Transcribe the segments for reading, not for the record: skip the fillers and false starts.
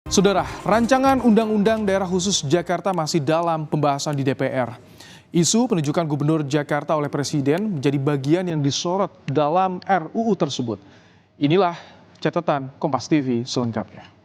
Saudara, rancangan Undang-Undang Daerah Khusus Jakarta masih dalam pembahasan di DPR. Isu penunjukan Gubernur Jakarta oleh Presiden menjadi bagian yang disorot dalam RUU tersebut. Inilah catatan Kompas TV selengkapnya.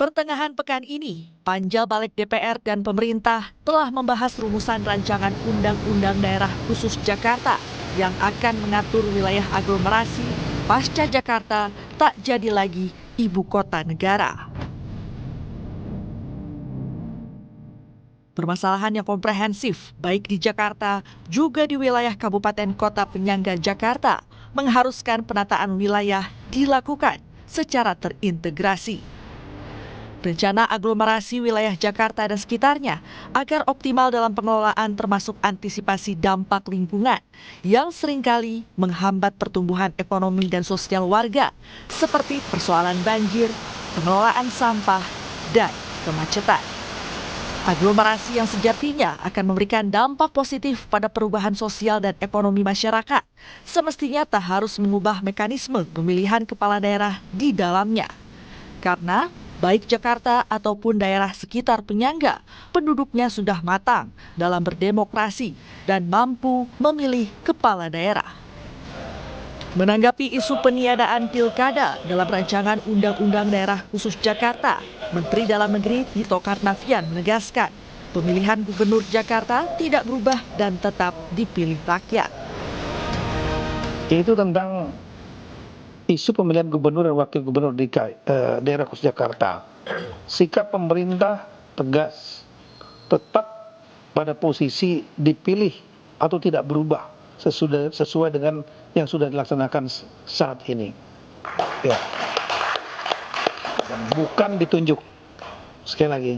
Pertengahan pekan ini, Panja Balik DPR dan pemerintah telah membahas rumusan rancangan Undang-Undang Daerah Khusus Jakarta yang akan mengatur wilayah aglomerasi pasca Jakarta tak jadi lagi ibu kota negara. Permasalahan yang komprehensif baik di Jakarta juga di wilayah kabupaten kota penyangga Jakarta mengharuskan penataan wilayah dilakukan secara terintegrasi. Rencana aglomerasi wilayah Jakarta dan sekitarnya agar optimal dalam pengelolaan termasuk antisipasi dampak lingkungan yang seringkali menghambat pertumbuhan ekonomi dan sosial warga seperti persoalan banjir, pengelolaan sampah, dan kemacetan. Aglomerasi yang sejatinya akan memberikan dampak positif pada perubahan sosial dan ekonomi masyarakat, semestinya tak harus mengubah mekanisme pemilihan kepala daerah di dalamnya. Karena baik Jakarta ataupun daerah sekitar penyangga, penduduknya sudah matang dalam berdemokrasi dan mampu memilih kepala daerah. Menanggapi isu peniadaan pilkada dalam rancangan Undang-Undang Daerah Khusus Jakarta, Menteri Dalam Negeri Tito Karnavian menegaskan, pemilihan Gubernur Jakarta tidak berubah dan tetap dipilih rakyat. Itu tentang isu pemilihan gubernur dan wakil gubernur di daerah khusus Jakarta. Sikap pemerintah tegas, tetap pada posisi dipilih atau tidak berubah sesuai dengan yang sudah dilaksanakan saat ini. Ya. Dan bukan ditunjuk. Sekali lagi.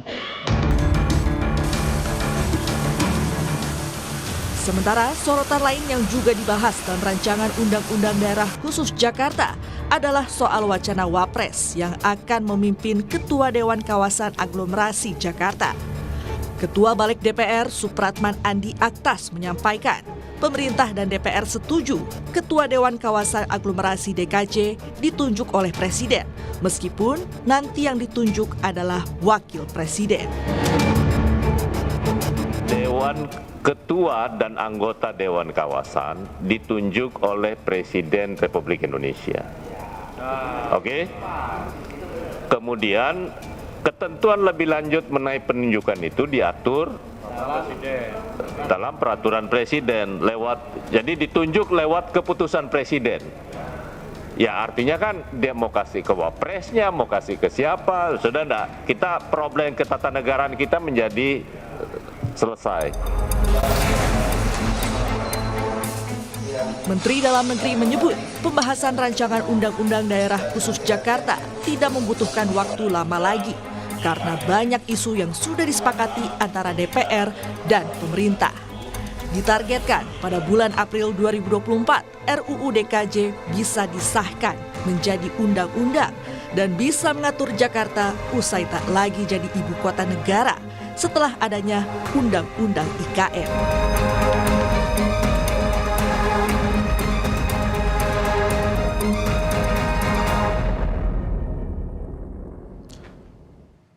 Sementara sorotan lain yang juga dibahas dalam rancangan Undang-Undang Daerah Khusus Jakarta adalah soal wacana Wapres yang akan memimpin Ketua Dewan Kawasan Aglomerasi Jakarta. Ketua Balik DPR Supratman Andi Aktas menyampaikan, pemerintah dan DPR setuju Ketua Dewan Kawasan Aglomerasi DKJ ditunjuk oleh Presiden, meskipun nanti yang ditunjuk adalah Wakil Presiden. Ketua dan anggota Dewan Kawasan ditunjuk oleh Presiden Republik Indonesia. Oke? Kemudian ketentuan lebih lanjut mengenai penunjukan itu diatur dalam peraturan Presiden jadi ditunjuk lewat keputusan Presiden. Ya artinya kan dia mau kasih ke Wapresnya, mau kasih ke siapa, sudah enggak. Kita problem ketatanegaraan kita menjadi selesai. Menteri Dalam Negeri menyebut pembahasan rancangan Undang-Undang Daerah Khusus Jakarta tidak membutuhkan waktu lama lagi karena banyak isu yang sudah disepakati antara DPR dan pemerintah. Ditargetkan pada bulan April 2024, RUU DKJ bisa disahkan menjadi undang-undang dan bisa mengatur Jakarta usai tak lagi jadi ibu kota negara setelah adanya Undang-Undang IKN.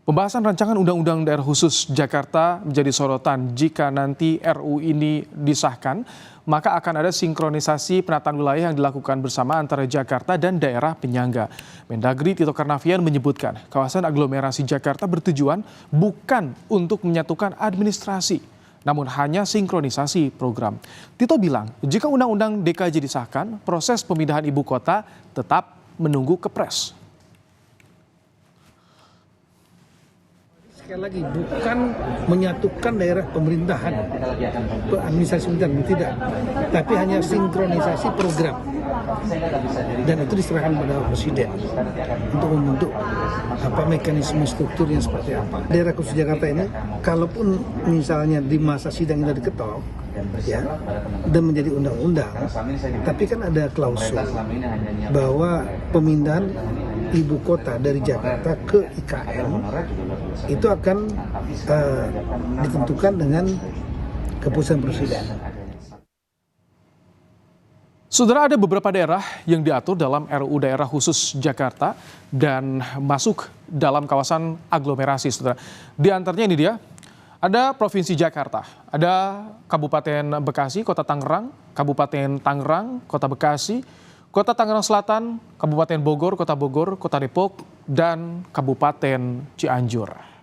Pembahasan rancangan Undang-Undang Daerah Khusus Jakarta menjadi sorotan jika nanti RUU ini disahkan, maka akan ada sinkronisasi penataan wilayah yang dilakukan bersama antara Jakarta dan daerah penyangga. Mendagri Tito Karnavian menyebutkan kawasan aglomerasi Jakarta bertujuan bukan untuk menyatukan administrasi, namun hanya sinkronisasi program. Tito bilang, jika Undang-Undang DKJ disahkan, proses pemindahan ibu kota tetap menunggu Kepres. Sekali lagi, bukan menyatukan daerah pemerintahan, administrasi pemerintahan, tidak. Tapi hanya sinkronisasi program. Dan itu diserahkan pada Presiden untuk membentuk mekanisme strukturnya seperti apa. Daerah khusus Jakarta ini, kalaupun misalnya di masa sidang ini diketok, ya, dan menjadi undang-undang, tapi kan ada klausul bahwa pemindahan ibu kota dari Jakarta ke IKN itu akan ditentukan dengan keputusan presiden. Saudara, ada beberapa daerah yang diatur dalam RUU Daerah Khusus Jakarta dan masuk dalam kawasan aglomerasi, saudara. Di antaranya ini dia, ada Provinsi Jakarta, ada Kabupaten Bekasi, Kota Tangerang, Kabupaten Tangerang, Kota Bekasi, Kota Tangerang Selatan, Kabupaten Bogor, Kota Depok, dan Kabupaten Cianjur.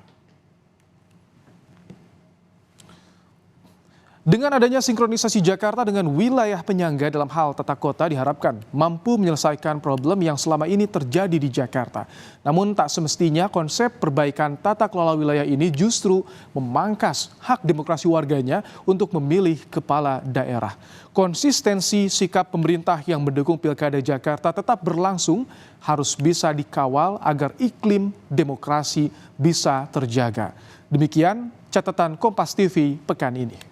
Dengan adanya sinkronisasi Jakarta dengan wilayah penyangga dalam hal tata kota diharapkan mampu menyelesaikan problem yang selama ini terjadi di Jakarta. Namun tak semestinya konsep perbaikan tata kelola wilayah ini justru memangkas hak demokrasi warganya untuk memilih kepala daerah. Konsistensi sikap pemerintah yang mendukung Pilkada Jakarta tetap berlangsung harus bisa dikawal agar iklim demokrasi bisa terjaga. Demikian catatan Kompas TV pekan ini.